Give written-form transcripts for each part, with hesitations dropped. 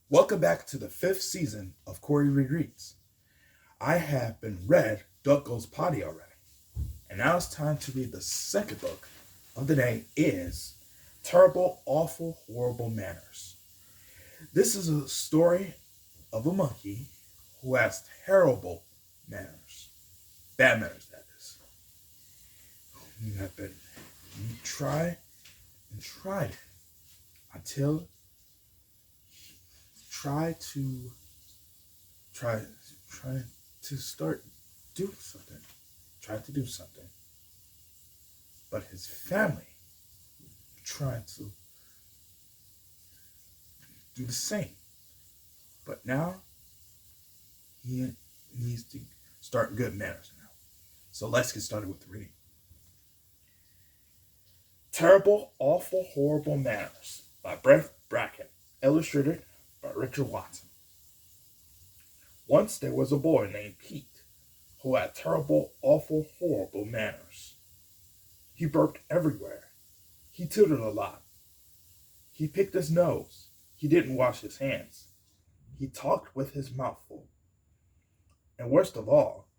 Welcome back to the 5th season of Corey Rereads. I have been read Duck Goes Potty already, and now it's time to read the second book of the day is Terrible, Awful, Horrible Manners. This is a story of a monkey who has terrible manners. Bad manners, that is. You have been tried and tried it until try to start doing something. Try to do something. But his family tried to do the same. But now he needs to start good manners now. So let's get started with the reading. Terrible, Awful, Horrible Manners by BRACKEN, illustrated by Richard Watson. Once there was a boy named Pete who had terrible, awful, horrible manners. He burped everywhere. He tooted a lot. He picked his nose. He didn't wash his hands. He talked with his mouth full. And worst of all,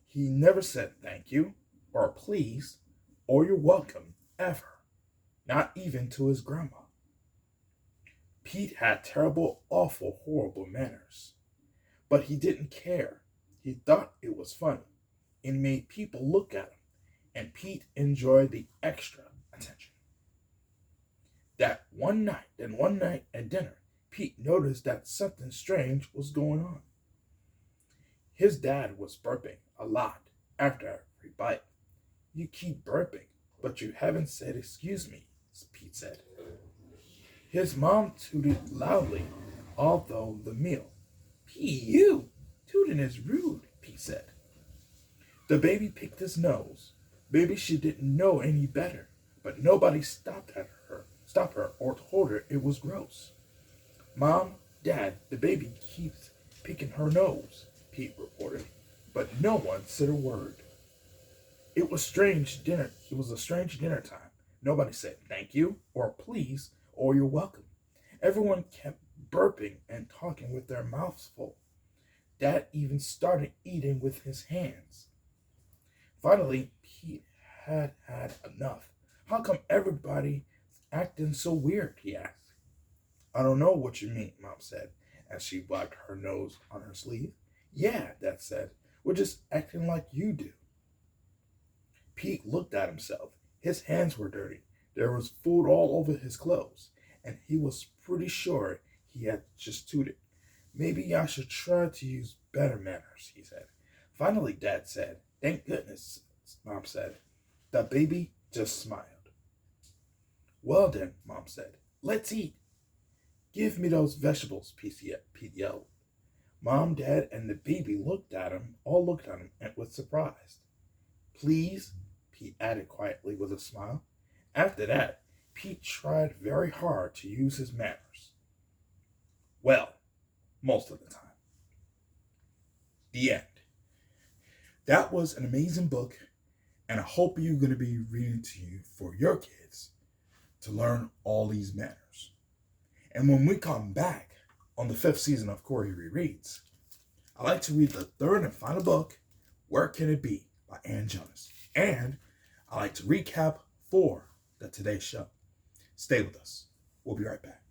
he never said thank you, or please, or you're welcome, ever. Not even to his grandma. Pete had terrible, awful, horrible manners. But he didn't care. He thought it was funny. It made people look at him. And Pete enjoyed the extra attention. Then one night at dinner, Pete noticed that something strange was going on. His dad was burping a lot after every bite. You keep burping, but you haven't said excuse me, Pete said. His mom tooted loudly, although the meal. P.U. Tooting is rude, Pete said. The baby picked his nose. Maybe she didn't know any better, but nobody stopped her or told her it was gross. Mom, Dad, the baby keeps picking her nose, Pete reported, but no one said a word. It was a strange dinner time. Nobody said thank you, or please, or you're welcome. Everyone kept burping and talking with their mouths full. Dad even started eating with his hands. Finally, Pete had enough. How come everybody acting so weird, he asked. I don't know what you mean, Mom said, as she wiped her nose on her sleeve. Yeah, Dad said, we're just acting like you do. Pete looked at himself. His hands were dirty. There was food all over his clothes, and he was pretty sure he had just tooted. Maybe I should try to use better manners, he said. Finally, Dad said, thank goodness, Mom said. The baby just smiled. Well then, Mom said, let's eat. Give me those vegetables, Pete yelled. Mom, Dad, and the baby all looked at him and was surprised. Please, Pete added quietly with a smile. After that, Pete tried very hard to use his manners. Well, most of the time. The end. That was an amazing book, and I hope you're going to be reading to you for your kids to learn all these manners. And when we come back on the 5th season of Corey Rereads, I like to read the third and final book, Where Can It Be? By Ann Jonas. And I like to recap for the Today Show. Stay with us. We'll be right back.